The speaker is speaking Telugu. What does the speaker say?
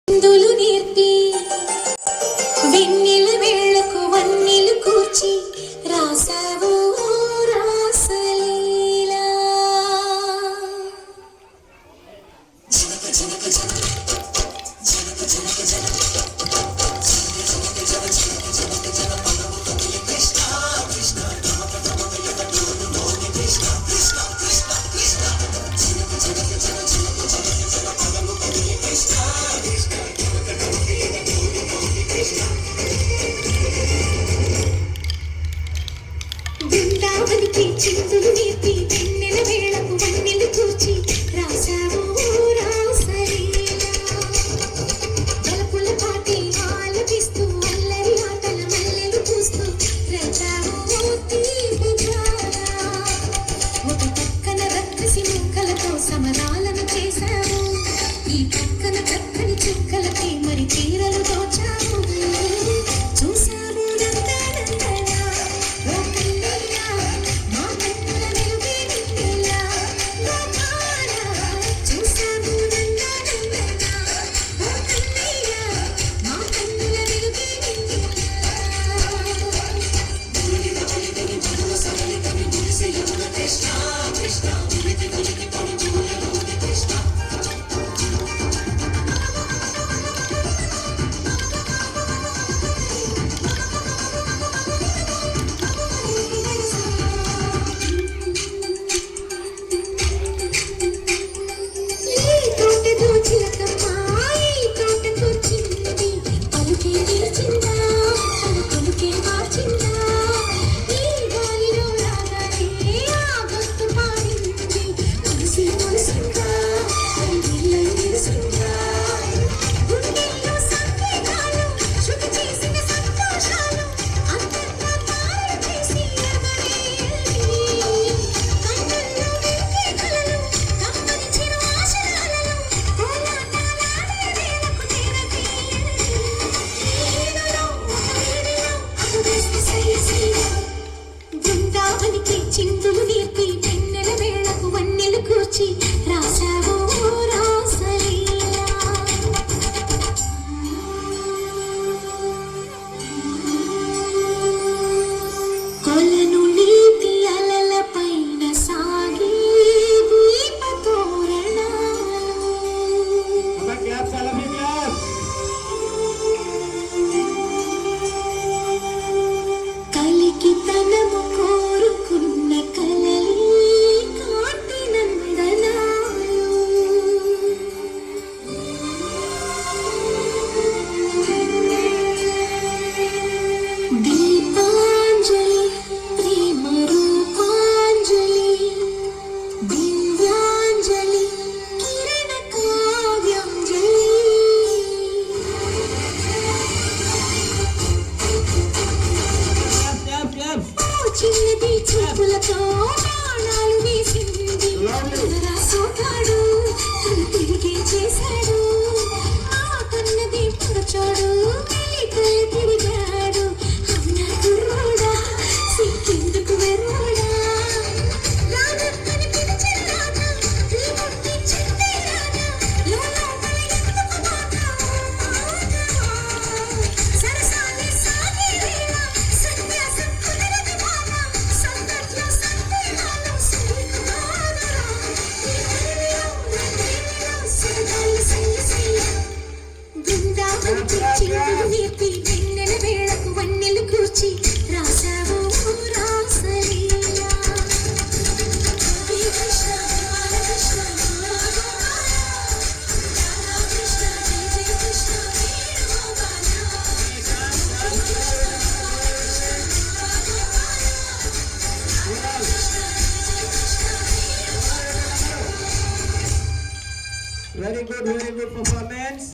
చిందులు నేర్పి వెన్నెల వేళకు వన్నెలు కూర్చి రాసావు రాసలీలా. జనక జనక జనక జనక జనక జనక బృందావనికి చిందులు నేర్పి వెన్నెల వేళకు వన్నెలు కూర్చి రాసావు రాసలీలా. బలపుల పాటి ఆలపిస్తూ అల్లరి ఆటల మల్లెలు పూస్తూ రచావు తీపి ధార. ఒక పక్కన రక్కసి ముక్కలతో సమరాలను చేశావు, ఈ పక్కన చక్కని చుక్కలకి మరి చీరలు దోచావు. చూసావు నందనందన ఓ కన్నయ్య మా కన్నుల వెలుగే నిన్నెలా లోకాన. చూసావు నందనందన ఓ కన్నయ్య మా కన్నుల వెలుగే నిన్నెలా. బృందావనికి చిందులు నేర్పి వెన్నెల వేళకు వన్నెలు కూర్చి రాసావు రాసలీలా. కొలను నీతి అలల పైన సాగే దీప తోరణాలు. కలికి తనము కోరుకున్న కలలి కాంతి నందనాలు. దీపాంజలి ప్రేమ రూపాంజలి దివ్యాంజలి కిరణ కావ్యాంజలి. చిన్నది చూపులతో బాణాలు వేసింది, సోకాడు తను తిరిగి చేశాడు. ఆ కన్నది పొరచాడు వెలికలు తిరిగాడు. అన్న కుర్రోడా సిక్కెందుకు వెర్రోడా రానని పిలిచిన రాత శ్రీమూర్తి చెట్టే రాత లోపల ఎందుకు బాధ. సరసాలే సాగే వేళ సన్యాసం కుదరదు బాధ. సందట్లో సందేహాలు సరికాదరా ఈ ప్రేమిలో సరదాలు సయ్య సయ్య. బృందావనికి చిందులు నేర్పి వెన్నెల వేళకు వన్నెలు కూర్చి రాసావు రాసలీలా. హరే కృష్ణ హరే కృష్ణ రాధా కృష్ణ జయ జయ Krishna Venugopala. Very good performance.